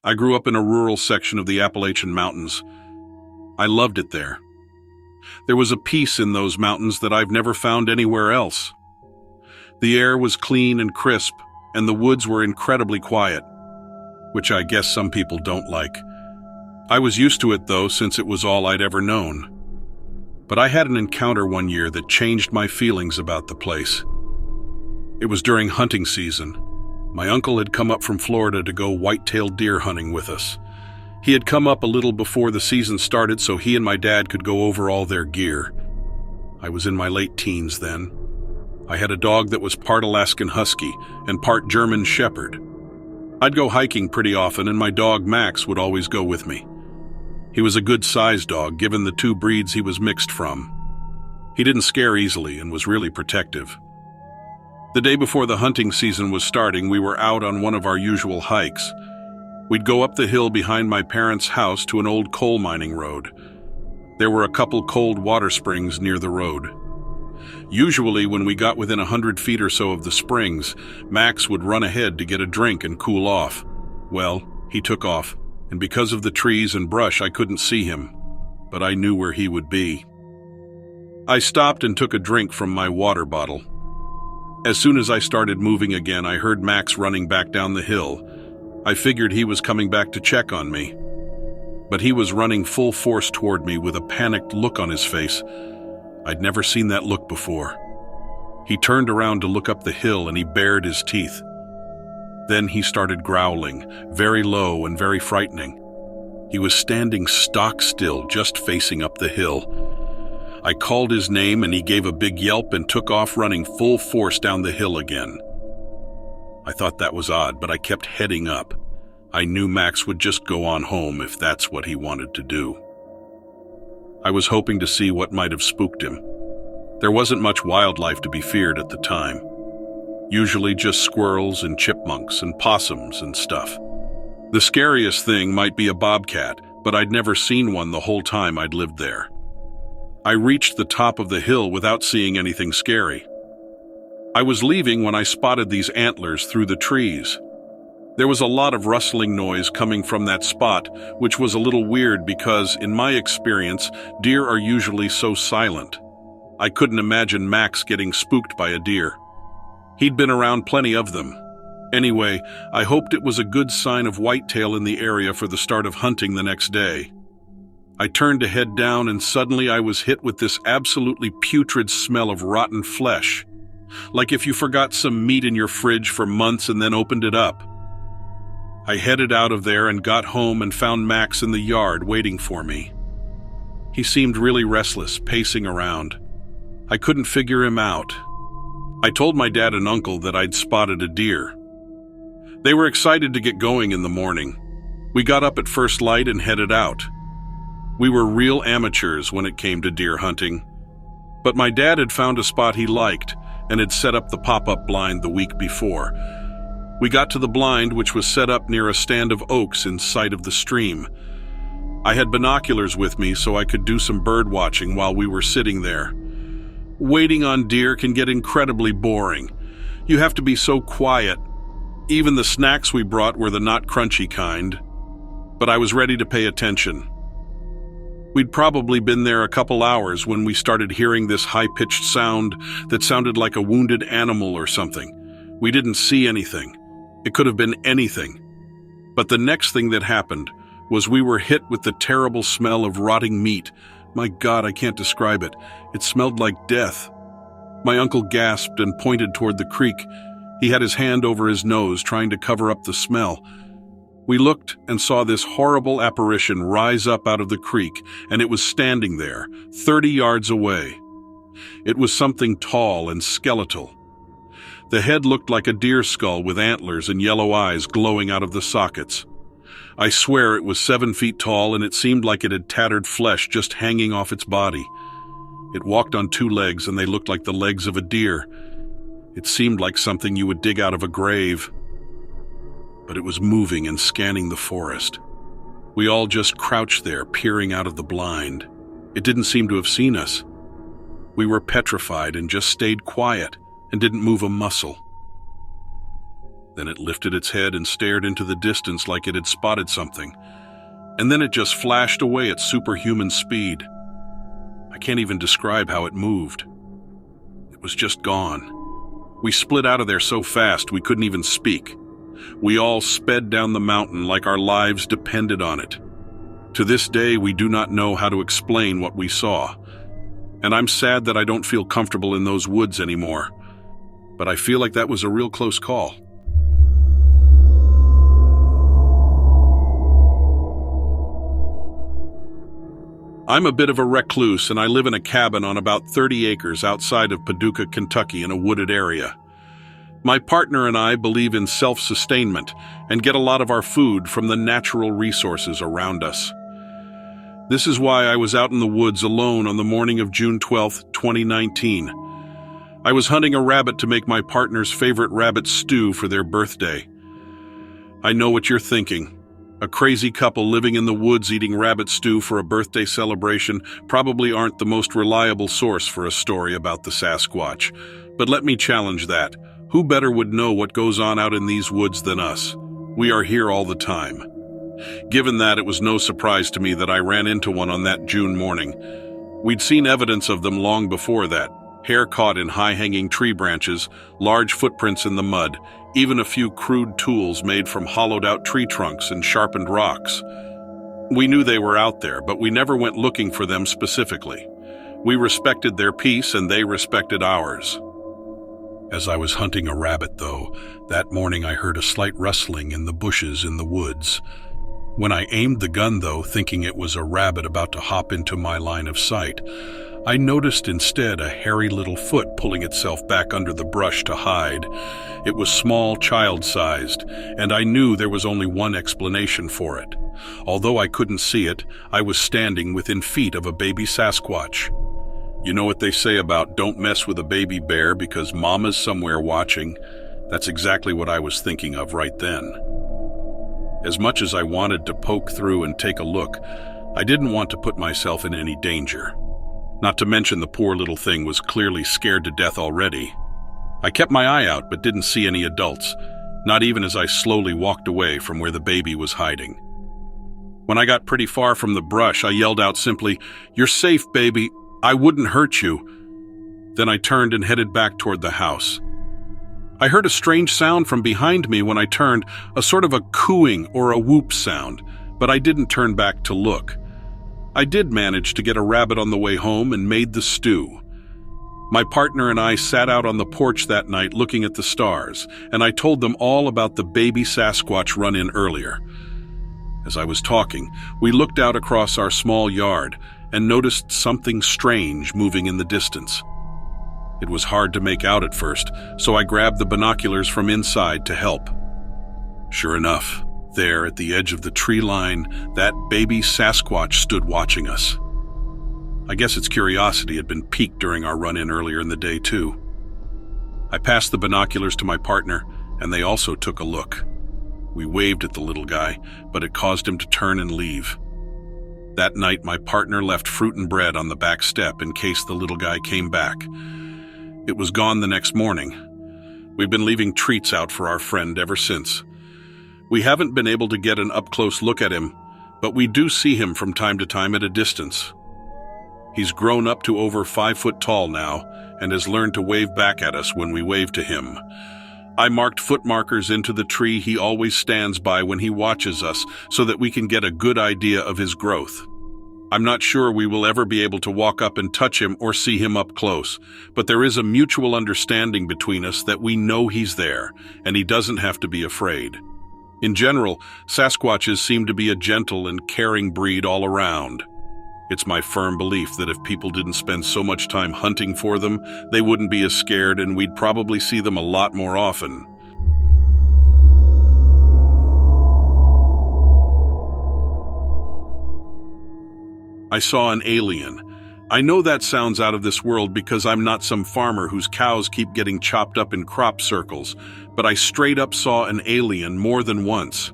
I grew up in a rural section of the Appalachian Mountains. I loved it there. There was a peace in those mountains that I've never found anywhere else. The air was clean and crisp, and the woods were incredibly quiet, which I guess some people don't like. I was used to it though, since it was all I'd ever known. But I had an encounter one year that changed my feelings about the place. It was during hunting season. My uncle had come up from Florida to go whitetail deer hunting with us. He had come up a little before the season started so he and my dad could go over all their gear. I was in my late teens then. I had a dog that was part Alaskan Husky and part German Shepherd. I'd go hiking pretty often, and my dog Max would always go with me. He was a good-sized dog, given the two breeds he was mixed from. He didn't scare easily and was really protective. The day before the hunting season was starting, we were out on one of our usual hikes. We'd go up the hill behind my parents' house to an old coal mining road. There were a couple cold water springs near the road. Usually, when we got within 100 feet or so of the springs, Max would run ahead to get a drink and cool off. Well, he took off, and because of the trees and brush, I couldn't see him, but I knew where he would be. I stopped and took a drink from my water bottle. As soon as I started moving again, I heard Max running back down the hill. I figured he was coming back to check on me, but he was running full force toward me with a panicked look on his face. I'd never seen that look before. He turned around to look up the hill and he bared his teeth. Then he started growling, very low and very frightening. He was standing stock still, just facing up the hill. I called his name and he gave a big yelp and took off running full force down the hill again. I thought that was odd, but I kept heading up. I knew Max would just go on home if that's what he wanted to do. I was hoping to see what might have spooked him. There wasn't much wildlife to be feared at the time. Usually just squirrels and chipmunks and possums and stuff. The scariest thing might be a bobcat, but I'd never seen one the whole time I'd lived there. I reached the top of the hill without seeing anything scary. I was leaving when I spotted these antlers through the trees. There was a lot of rustling noise coming from that spot, which was a little weird because, in my experience, deer are usually so silent. I couldn't imagine Max getting spooked by a deer. He'd been around plenty of them. Anyway, I hoped it was a good sign of whitetail in the area for the start of hunting the next day. I turned to head down and suddenly I was hit with this absolutely putrid smell of rotten flesh. Like if you forgot some meat in your fridge for months and then opened it up. I headed out of there and got home and found Max in the yard waiting for me. He seemed really restless, pacing around. I couldn't figure him out. I told my dad and uncle that I'd spotted a deer. They were excited to get going in the morning. We got up at first light and headed out. We were real amateurs when it came to deer hunting. But my dad had found a spot he liked and had set up the pop-up blind the week before. We got to the blind, which was set up near a stand of oaks in sight of the stream. I had binoculars with me so I could do some bird watching while we were sitting there. Waiting on deer can get incredibly boring. You have to be so quiet. Even the snacks we brought were the not crunchy kind. But I was ready to pay attention. We'd probably been there a couple hours when we started hearing this high-pitched sound that sounded like a wounded animal or something. We didn't see anything. It could have been anything. But the next thing that happened was we were hit with the terrible smell of rotting meat. My God, I can't describe it. It smelled like death. My uncle gasped and pointed toward the creek. He had his hand over his nose, trying to cover up the smell. We looked and saw this horrible apparition rise up out of the creek, and it was standing there, 30 yards away. It was something tall and skeletal. The head looked like a deer skull with antlers and yellow eyes glowing out of the sockets. I swear it was 7 feet tall, and it seemed like it had tattered flesh just hanging off its body. It walked on 2 legs, and they looked like the legs of a deer. It seemed like something you would dig out of a grave. But it was moving and scanning the forest. We all just crouched there, peering out of the blind. It didn't seem to have seen us. We were petrified and just stayed quiet and didn't move a muscle. Then it lifted its head and stared into the distance like it had spotted something. And then it just flashed away at superhuman speed. I can't even describe how it moved. It was just gone. We split out of there so fast we couldn't even speak. We all sped down the mountain like our lives depended on it. To this day, we do not know how to explain what we saw. And I'm sad that I don't feel comfortable in those woods anymore. But I feel like that was a real close call. I'm a bit of a recluse, and I live in a cabin on about 30 acres outside of Paducah, Kentucky, in a wooded area. My partner and I believe in self-sustainment and get a lot of our food from the natural resources around us. This is why I was out in the woods alone on the morning of June 12, 2019. I was hunting a rabbit to make my partner's favorite rabbit stew for their birthday. I know what you're thinking. A crazy couple living in the woods eating rabbit stew for a birthday celebration probably aren't the most reliable source for a story about the Sasquatch. But let me challenge that. Who better would know what goes on out in these woods than us? We are here all the time. Given that, it was no surprise to me that I ran into one on that June morning. We'd seen evidence of them long before that. Hair caught in high-hanging tree branches, large footprints in the mud, even a few crude tools made from hollowed-out tree trunks and sharpened rocks. We knew they were out there, but we never went looking for them specifically. We respected their peace and they respected ours. As I was hunting a rabbit, though, that morning I heard a slight rustling in the bushes in the woods. When I aimed the gun, though, thinking it was a rabbit about to hop into my line of sight, I noticed instead a hairy little foot pulling itself back under the brush to hide. It was small, child-sized, and I knew there was only one explanation for it. Although I couldn't see it, I was standing within feet of a baby Sasquatch. You know what they say about don't mess with a baby bear because mama's somewhere watching? That's exactly what I was thinking of right then. As much as I wanted to poke through and take a look, I didn't want to put myself in any danger. Not to mention the poor little thing was clearly scared to death already. I kept my eye out but didn't see any adults, not even as I slowly walked away from where the baby was hiding. When I got pretty far from the brush, I yelled out simply, "You're safe, baby. I wouldn't hurt you." Then I turned and headed back toward the house. I heard a strange sound from behind me when I turned, a sort of a cooing or a whoop sound, but I didn't turn back to look. I did manage to get a rabbit on the way home and made the stew. My partner and I sat out on the porch that night looking at the stars, and I told them all about the baby Sasquatch run-in earlier. As I was talking, we looked out across our small yard and noticed something strange moving in the distance. It was hard to make out at first, so I grabbed the binoculars from inside to help. Sure enough, there at the edge of the tree line, that baby Sasquatch stood watching us. I guess its curiosity had been piqued during our run-in earlier in the day, too. I passed the binoculars to my partner, and they also took a look. We waved at the little guy, but it caused him to turn and leave. That night, my partner left fruit and bread on the back step in case the little guy came back. It was gone the next morning. We've been leaving treats out for our friend ever since. We haven't been able to get an up-close look at him, but we do see him from time to time at a distance. He's grown up to over 5 foot tall now and has learned to wave back at us when we wave to him. I marked foot markers into the tree he always stands by when he watches us so that we can get a good idea of his growth. I'm not sure we will ever be able to walk up and touch him or see him up close, but there is a mutual understanding between us that we know he's there, and he doesn't have to be afraid. In general, Sasquatches seem to be a gentle and caring breed all around. It's my firm belief that if people didn't spend so much time hunting for them, they wouldn't be as scared and we'd probably see them a lot more often. I saw an alien. I know that sounds out of this world because I'm not some farmer whose cows keep getting chopped up in crop circles, but I straight up saw an alien more than once.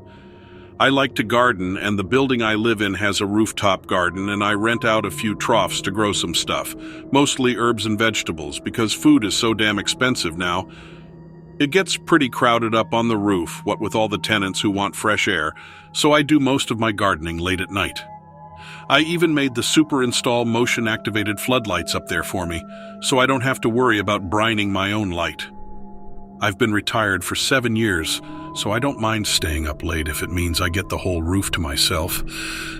I like to garden, and the building I live in has a rooftop garden, and I rent out a few troughs to grow some stuff, mostly herbs and vegetables, because food is so damn expensive now. It gets pretty crowded up on the roof, what with all the tenants who want fresh air, so I do most of my gardening late at night. I even made the super install motion-activated floodlights up there for me, so I don't have to worry about brining my own light. I've been retired for 7 years, so I don't mind staying up late if it means I get the whole roof to myself.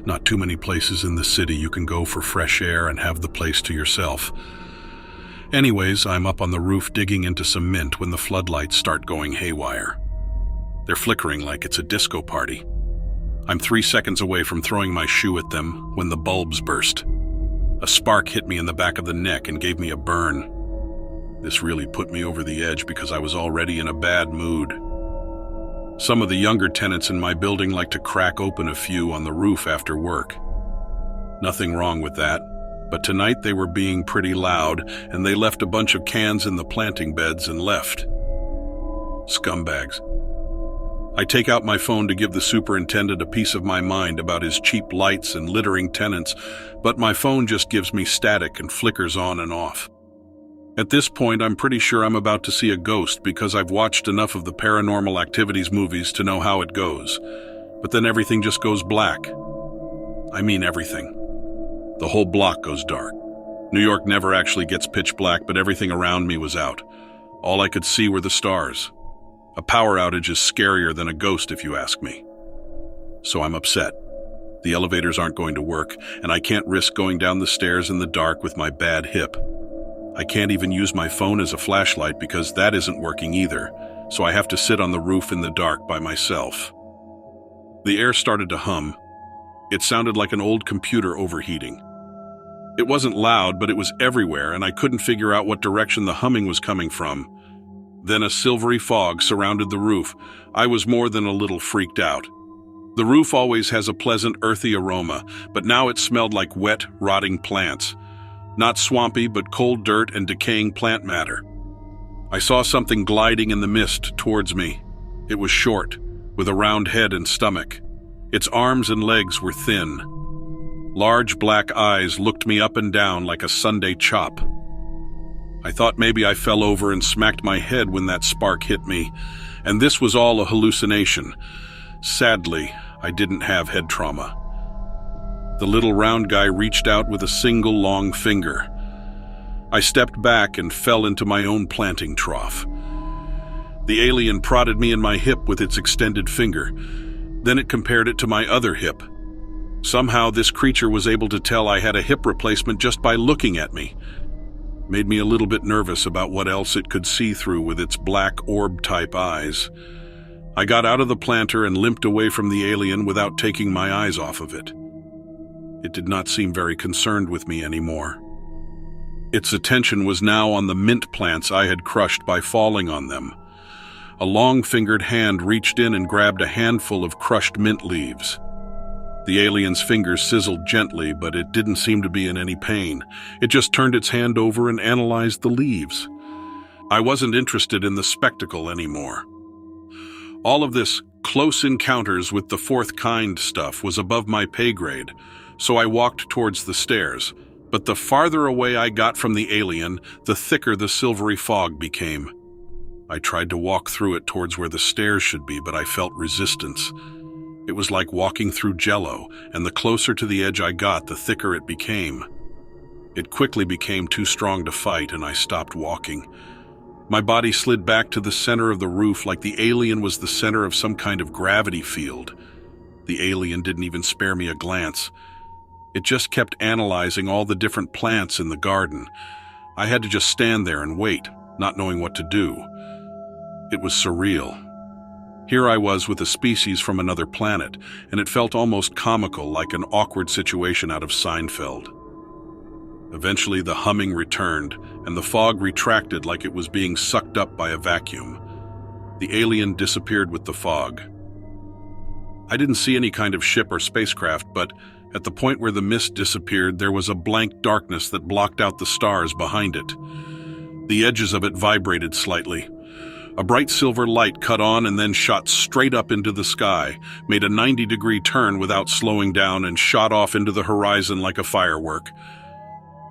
Not too many places in the city you can go for fresh air and have the place to yourself. Anyways, I'm up on the roof digging into some mint when the floodlights start going haywire. They're flickering like it's a disco party. I'm 3 seconds away from throwing my shoe at them when the bulbs burst. A spark hit me in the back of the neck and gave me a burn. This really put me over the edge because I was already in a bad mood. Some of the younger tenants in my building like to crack open a few on the roof after work. Nothing wrong with that, but tonight they were being pretty loud and they left a bunch of cans in the planting beds and left. Scumbags. I take out my phone to give the superintendent a piece of my mind about his cheap lights and littering tenants, but my phone just gives me static and flickers on and off. At this point, I'm pretty sure I'm about to see a ghost because I've watched enough of the paranormal activities movies to know how it goes. But then everything just goes black. I mean everything. The whole block goes dark. New York never actually gets pitch black, but everything around me was out. All I could see were the stars. A power outage is scarier than a ghost if you ask me. So I'm upset. The elevators aren't going to work, and I can't risk going down the stairs in the dark with my bad hip. I can't even use my phone as a flashlight because that isn't working either, so I have to sit on the roof in the dark by myself. The air started to hum. It sounded like an old computer overheating. It wasn't loud, but it was everywhere, and I couldn't figure out what direction the humming was coming from. Then a silvery fog surrounded the roof. I was more than a little freaked out. The roof always has a pleasant, earthy aroma, but now it smelled like wet, rotting plants. Not swampy, but cold dirt and decaying plant matter. I saw something gliding in the mist towards me. It was short, with a round head and stomach. Its arms and legs were thin. Large black eyes looked me up and down like a Sunday chop. I thought maybe I fell over and smacked my head when that spark hit me, and this was all a hallucination. Sadly, I didn't have head trauma. The little round guy reached out with a single long finger. I stepped back and fell into my own planting trough. The alien prodded me in my hip with its extended finger. Then it compared it to my other hip. Somehow this creature was able to tell I had a hip replacement just by looking at me. Made me a little bit nervous about what else it could see through with its black orb-type eyes. I got out of the planter and limped away from the alien without taking my eyes off of it. It did not seem very concerned with me anymore. Its attention was now on the mint plants I had crushed by falling on them. A long-fingered hand reached in and grabbed a handful of crushed mint leaves. The alien's fingers sizzled gently, but it didn't seem to be in any pain. It just turned its hand over and analyzed the leaves. I wasn't interested in the spectacle anymore. All of this close encounters with the fourth kind stuff was above my pay grade, so I walked towards the stairs. But the farther away I got from the alien, the thicker the silvery fog became. I tried to walk through it towards where the stairs should be, but I felt resistance. It was like walking through jello, and the closer to the edge I got, the thicker it became. It quickly became too strong to fight, and I stopped walking. My body slid back to the center of the roof like the alien was the center of some kind of gravity field. The alien didn't even spare me a glance. It just kept analyzing all the different plants in the garden. I had to just stand there and wait, not knowing what to do. It was surreal. Here I was with a species from another planet, and it felt almost comical, like an awkward situation out of Seinfeld. Eventually the humming returned, and the fog retracted like it was being sucked up by a vacuum. The alien disappeared with the fog. I didn't see any kind of ship or spacecraft, but at the point where the mist disappeared, there was a blank darkness that blocked out the stars behind it. The edges of it vibrated slightly. A bright silver light cut on and then shot straight up into the sky, made a 90-degree turn without slowing down, and shot off into the horizon like a firework.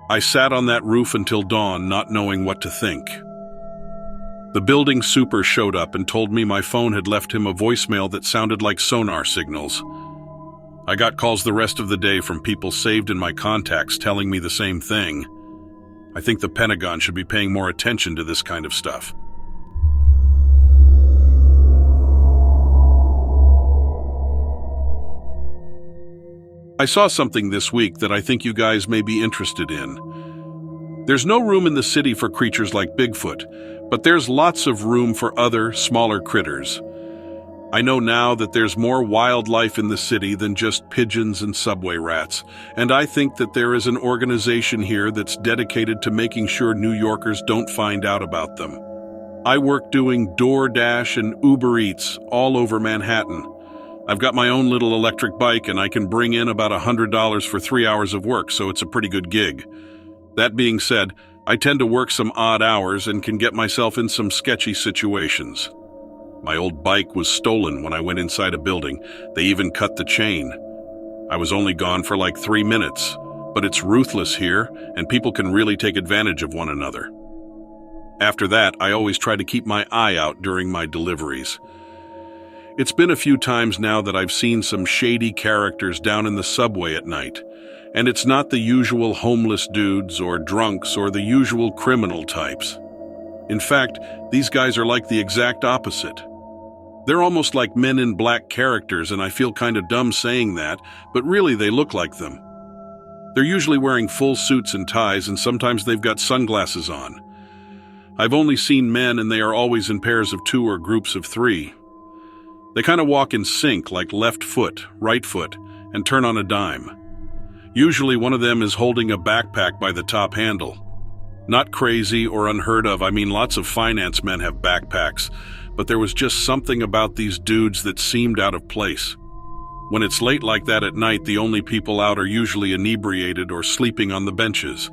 I sat on that roof until dawn, not knowing what to think. The building super showed up and told me my phone had left him a voicemail that sounded like sonar signals. I got calls the rest of the day from people saved in my contacts telling me the same thing. I think the Pentagon should be paying more attention to this kind of stuff. I saw something this week that I think you guys may be interested in. There's no room in the city for creatures like Bigfoot, but there's lots of room for other, smaller critters. I know now that there's more wildlife in the city than just pigeons and subway rats, and I think that there is an organization here that's dedicated to making sure New Yorkers don't find out about them. I work doing DoorDash and Uber Eats all over Manhattan. I've got my own little electric bike and I can bring in about $100 for 3 hours of work, so it's a pretty good gig. That being said, I tend to work some odd hours and can get myself in some sketchy situations. My old bike was stolen when I went inside a building. They even cut the chain. I was only gone for like 3 minutes, but it's ruthless here, and people can really take advantage of one another. After that, I always try to keep my eye out during my deliveries. It's been a few times now that I've seen some shady characters down in the subway at night, and it's not the usual homeless dudes or drunks or the usual criminal types. In fact, these guys are like the exact opposite. They're almost like Men in Black characters, and I feel kind of dumb saying that, but really they look like them. They're usually wearing full suits and ties, and sometimes they've got sunglasses on. I've only seen men, and they are always in pairs of 2 or groups of 3. They kind of walk in sync, like left foot, right foot, and turn on a dime. Usually one of them is holding a backpack by the top handle. Not crazy or unheard of, I mean lots of finance men have backpacks, but there was just something about these dudes that seemed out of place. When it's late like that at night, the only people out are usually inebriated or sleeping on the benches.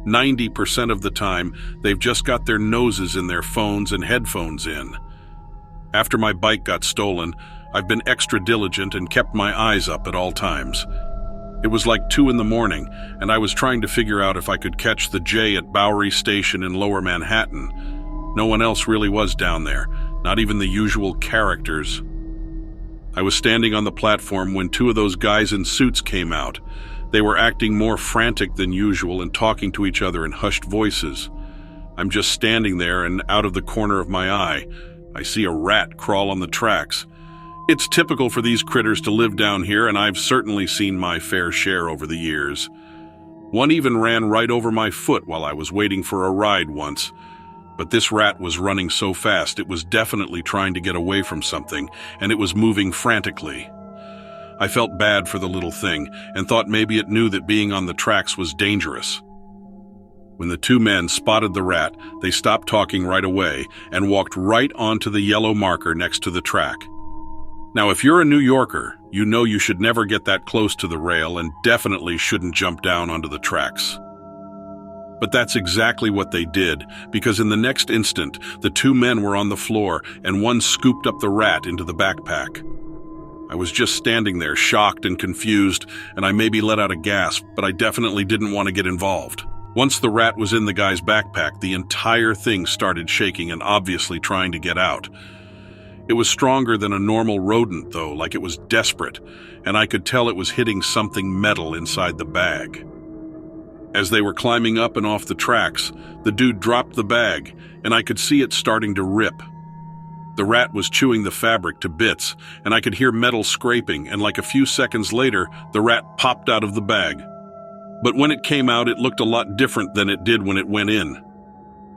90% of the time, they've just got their noses in their phones and headphones in. After my bike got stolen, I've been extra diligent and kept my eyes up at all times. It was like 2 in the morning, and I was trying to figure out if I could catch the J at Bowery Station in Lower Manhattan. No one else really was down there, not even the usual characters. I was standing on the platform when 2 of those guys in suits came out. They were acting more frantic than usual and talking to each other in hushed voices. I'm just standing there, and out of the corner of my eye, I see a rat crawl on the tracks. It's typical for these critters to live down here, and I've certainly seen my fair share over the years. One even ran right over my foot while I was waiting for a ride once. But this rat was running so fast it was definitely trying to get away from something, and it was moving frantically. I felt bad for the little thing and thought maybe it knew that being on the tracks was dangerous. When the 2 men spotted the rat, they stopped talking right away and walked right onto the yellow marker next to the track. Now, if you're a New Yorker, you know you should never get that close to the rail and definitely shouldn't jump down onto the tracks. But that's exactly what they did, because in the next instant, the 2 men were on the floor and one scooped up the rat into the backpack. I was just standing there, shocked and confused, and I maybe let out a gasp, but I definitely didn't want to get involved. Once the rat was in the guy's backpack, the entire thing started shaking and obviously trying to get out. It was stronger than a normal rodent, though, like it was desperate, and I could tell it was hitting something metal inside the bag. As they were climbing up and off the tracks, the dude dropped the bag, and I could see it starting to rip. The rat was chewing the fabric to bits, and I could hear metal scraping, and like a few seconds later, the rat popped out of the bag. But when it came out, it looked a lot different than it did when it went in.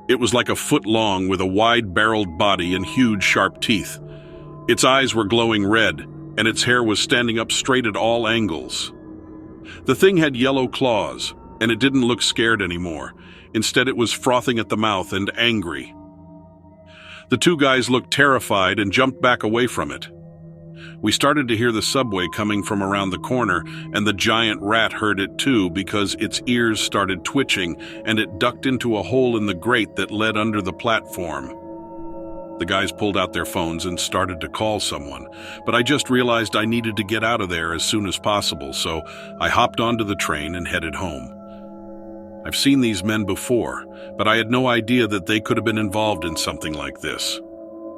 It was like a foot long with a wide-barreled body and huge, sharp teeth. Its eyes were glowing red, and its hair was standing up straight at all angles. The thing had yellow claws, and it didn't look scared anymore. Instead, it was frothing at the mouth and angry. The 2 guys looked terrified and jumped back away from it. We started to hear the subway coming from around the corner, and the giant rat heard it too because its ears started twitching and it ducked into a hole in the grate that led under the platform. The guys pulled out their phones and started to call someone, but I just realized I needed to get out of there as soon as possible, so I hopped onto the train and headed home. I've seen these men before, but I had no idea that they could have been involved in something like this.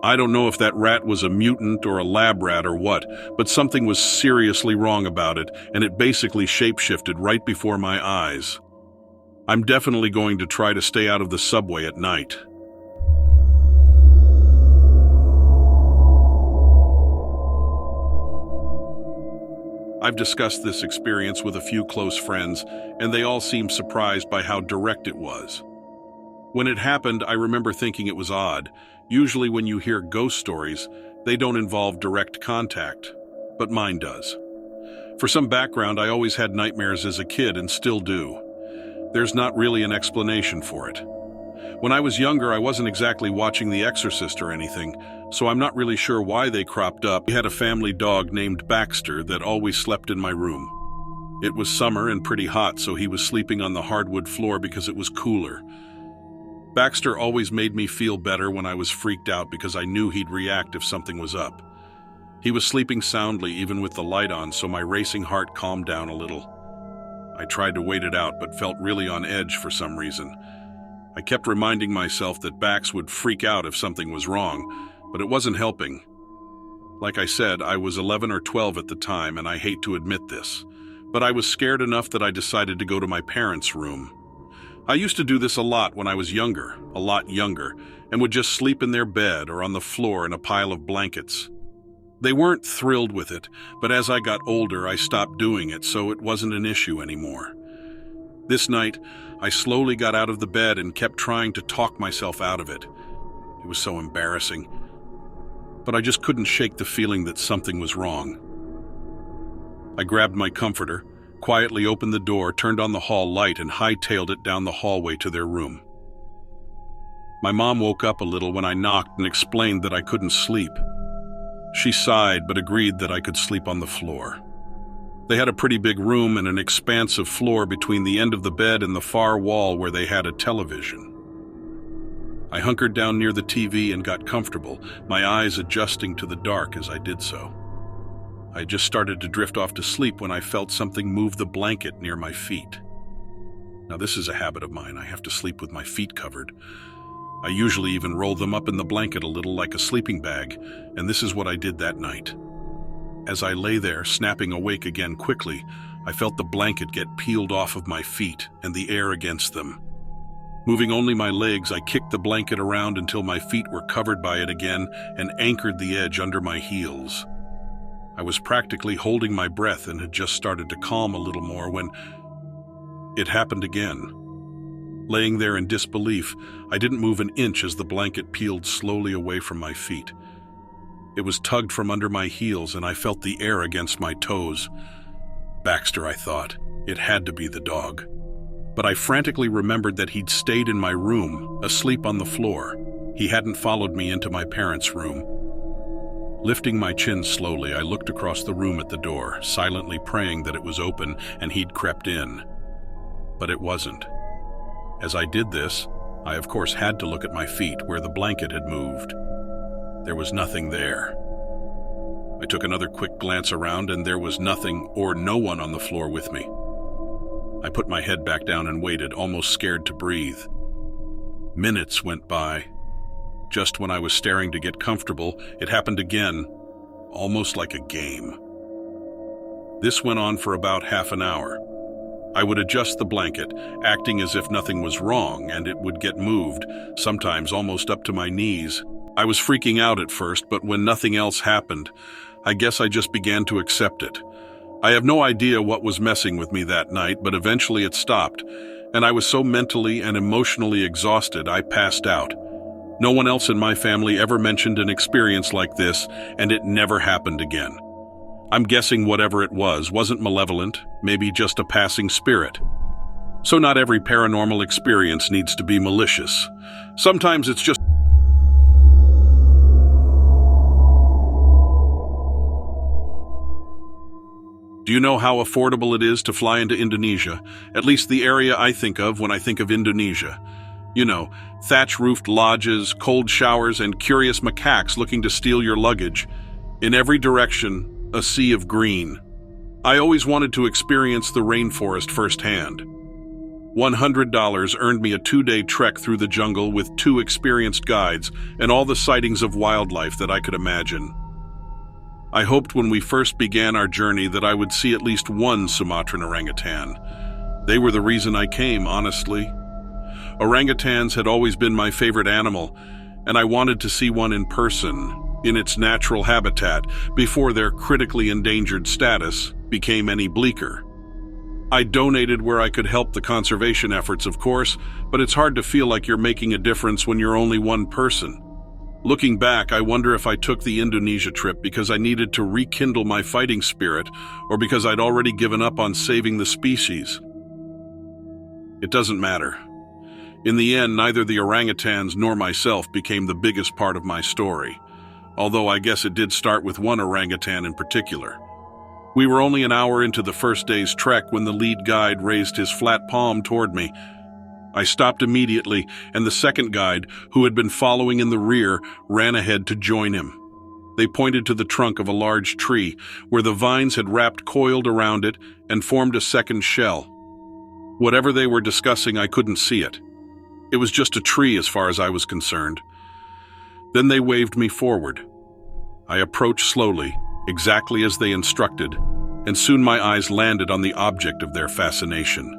I don't know if that rat was a mutant or a lab rat or what, but something was seriously wrong about it, and it basically shapeshifted right before my eyes. I'm definitely going to try to stay out of the subway at night. I've discussed this experience with a few close friends, and they all seemed surprised by how direct it was. When it happened, I remember thinking it was odd. Usually when you hear ghost stories, they don't involve direct contact, but mine does. For some background, I always had nightmares as a kid and still do. There's not really an explanation for it. When I was younger, I wasn't exactly watching The Exorcist or anything, so I'm not really sure why they cropped up. We had a family dog named Baxter that always slept in my room. It was summer and pretty hot, so he was sleeping on the hardwood floor because it was cooler. Baxter always made me feel better when I was freaked out because I knew he'd react if something was up. He was sleeping soundly even with the light on, so my racing heart calmed down a little. I tried to wait it out but felt really on edge for some reason. I kept reminding myself that Bax would freak out if something was wrong, but it wasn't helping. Like I said, I was 11 or 12 at the time, and I hate to admit this, but I was scared enough that I decided to go to my parents' room. I used to do this a lot when I was younger, a lot younger, and would just sleep in their bed or on the floor in a pile of blankets. They weren't thrilled with it, but as I got older, I stopped doing it, so it wasn't an issue anymore. This night, I slowly got out of the bed and kept trying to talk myself out of it. It was so embarrassing, but I just couldn't shake the feeling that something was wrong. I grabbed my comforter, quietly opened the door, turned on the hall light, and hightailed it down the hallway to their room. My mom woke up a little when I knocked and explained that I couldn't sleep. She sighed but agreed that I could sleep on the floor. They had a pretty big room and an expansive floor between the end of the bed and the far wall where they had a television. I hunkered down near the TV and got comfortable, my eyes adjusting to the dark as I did so. I just started to drift off to sleep when I felt something move the blanket near my feet. Now, this is a habit of mine. I have to sleep with my feet covered. I usually even roll them up in the blanket a little like a sleeping bag, and this is what I did that night. As I lay there, snapping awake again quickly, I felt the blanket get peeled off of my feet and the air against them. Moving only my legs, I kicked the blanket around until my feet were covered by it again and anchored the edge under my heels. I was practically holding my breath and had just started to calm a little more when it happened again. Laying there in disbelief, I didn't move an inch as the blanket peeled slowly away from my feet. It was tugged from under my heels and I felt the air against my toes. Baxter, I thought. It had to be the dog. But I frantically remembered that he'd stayed in my room, asleep on the floor. He hadn't followed me into my parents' room. Lifting my chin slowly, I looked across the room at the door, silently praying that it was open and he'd crept in. But it wasn't. As I did this, I of course had to look at my feet where the blanket had moved. There was nothing there. I took another quick glance around and there was nothing or no one on the floor with me. I put my head back down and waited, almost scared to breathe. Minutes went by. Just when I was staring to get comfortable, it happened again, almost like a game. This went on for about half an hour. I would adjust the blanket, acting as if nothing was wrong, and it would get moved, sometimes almost up to my knees. I was freaking out at first, but when nothing else happened, I guess I just began to accept it. I have no idea what was messing with me that night, but eventually it stopped, and I was so mentally and emotionally exhausted I passed out. No one else in my family ever mentioned an experience like this, and it never happened again. I'm guessing whatever it wasn't malevolent, maybe just a passing spirit. So not every paranormal experience needs to be malicious. Sometimes it's just... Do you know how affordable it is to fly into Indonesia? At least the area I think of when I think of Indonesia. You know, thatch-roofed lodges, cold showers, and curious macaques looking to steal your luggage. In every direction, a sea of green. I always wanted to experience the rainforest firsthand. $100 earned me a 2-day trek through the jungle with 2 experienced guides and all the sightings of wildlife that I could imagine. I hoped when we first began our journey that I would see at least one Sumatran orangutan. They were the reason I came, honestly. Orangutans had always been my favorite animal, and I wanted to see one in person, in its natural habitat, before their critically endangered status became any bleaker. I donated where I could help the conservation efforts, of course, but it's hard to feel like you're making a difference when you're only one person. Looking back, I wonder if I took the Indonesia trip because I needed to rekindle my fighting spirit or because I'd already given up on saving the species. It doesn't matter. In the end, neither the orangutans nor myself became the biggest part of my story, although I guess it did start with one orangutan in particular. We were only an hour into the first day's trek when the lead guide raised his flat palm toward me. I stopped immediately, and the second guide, who had been following in the rear, ran ahead to join him. They pointed to the trunk of a large tree, where the vines had wrapped coiled around it and formed a second shell. Whatever they were discussing, I couldn't see it. It was just a tree as far as I was concerned. Then they waved me forward. I approached slowly, exactly as they instructed, and soon my eyes landed on the object of their fascination.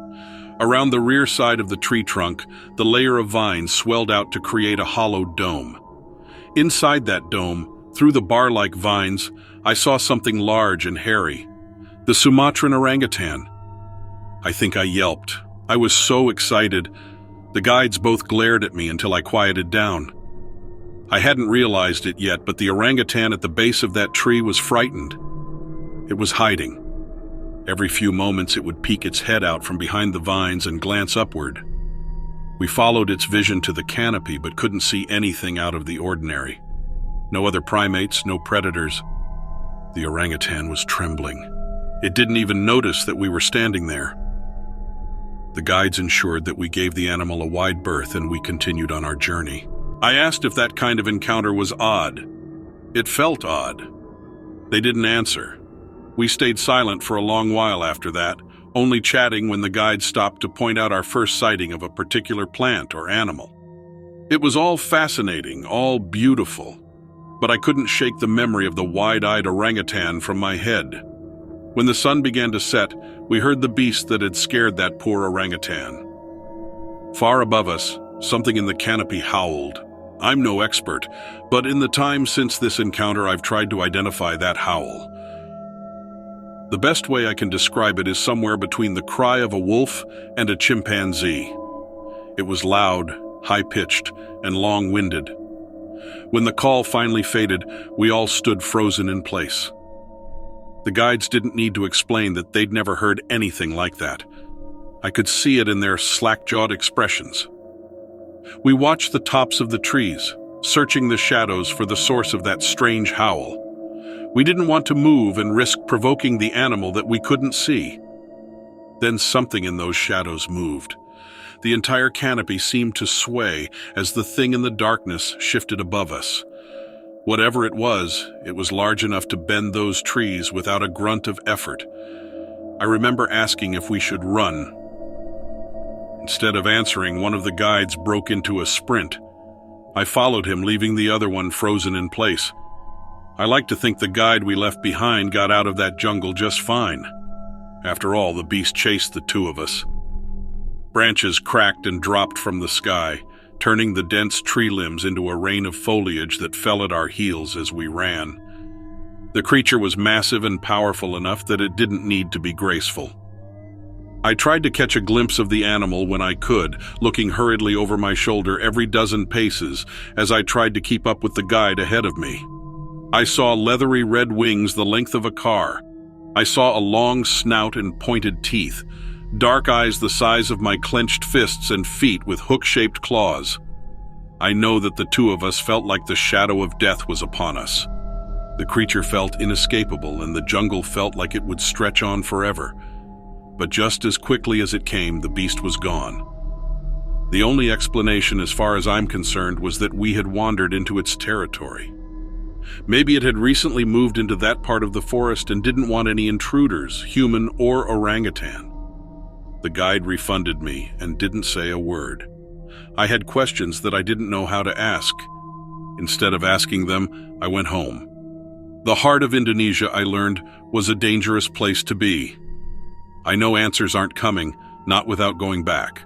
Around the rear side of the tree trunk, the layer of vines swelled out to create a hollow dome. Inside that dome, through the bar-like vines, I saw something large and hairy. The Sumatran orangutan. I think I yelped. I was so excited. The guides both glared at me until I quieted down. I hadn't realized it yet, but the orangutan at the base of that tree was frightened. It was hiding. Every few moments it would peek its head out from behind the vines and glance upward. We followed its vision to the canopy but couldn't see anything out of the ordinary. No other primates, no predators. The orangutan was trembling. It didn't even notice that we were standing there. The guides ensured that we gave the animal a wide berth and we continued on our journey. I asked if that kind of encounter was odd. It felt odd. They didn't answer. We stayed silent for a long while after that, only chatting when the guide stopped to point out our first sighting of a particular plant or animal. It was all fascinating, all beautiful, but I couldn't shake the memory of the wide-eyed orangutan from my head. When the sun began to set, we heard the beast that had scared that poor orangutan. Far above us, something in the canopy howled. I'm no expert, but in the time since this encounter, I've tried to identify that howl. The best way I can describe it is somewhere between the cry of a wolf and a chimpanzee. It was loud, high-pitched, and long-winded. When the call finally faded, we all stood frozen in place. The guides didn't need to explain that they'd never heard anything like that. I could see it in their slack-jawed expressions. We watched the tops of the trees, searching the shadows for the source of that strange howl. We didn't want to move and risk provoking the animal that we couldn't see. Then something in those shadows moved. The entire canopy seemed to sway as the thing in the darkness shifted above us. Whatever it was large enough to bend those trees without a grunt of effort. I remember asking if we should run. Instead of answering, one of the guides broke into a sprint. I followed him, leaving the other one frozen in place. I like to think the guide we left behind got out of that jungle just fine. After all, the beast chased the two of us. Branches cracked and dropped from the sky, turning the dense tree limbs into a rain of foliage that fell at our heels as we ran. The creature was massive and powerful enough that it didn't need to be graceful. I tried to catch a glimpse of the animal when I could, looking hurriedly over my shoulder every dozen paces as I tried to keep up with the guide ahead of me. I saw leathery red wings the length of a car. I saw a long snout and pointed teeth, dark eyes the size of my clenched fists and feet with hook-shaped claws. I know that the two of us felt like the shadow of death was upon us. The creature felt inescapable and the jungle felt like it would stretch on forever. But just as quickly as it came, the beast was gone. The only explanation as far as I'm concerned was that we had wandered into its territory. Maybe it had recently moved into that part of the forest and didn't want any intruders, human or orangutan. The guide refunded me and didn't say a word. I had questions that I didn't know how to ask. Instead of asking them, I went home. The heart of Indonesia, I learned, was a dangerous place to be. I know answers aren't coming, not without going back.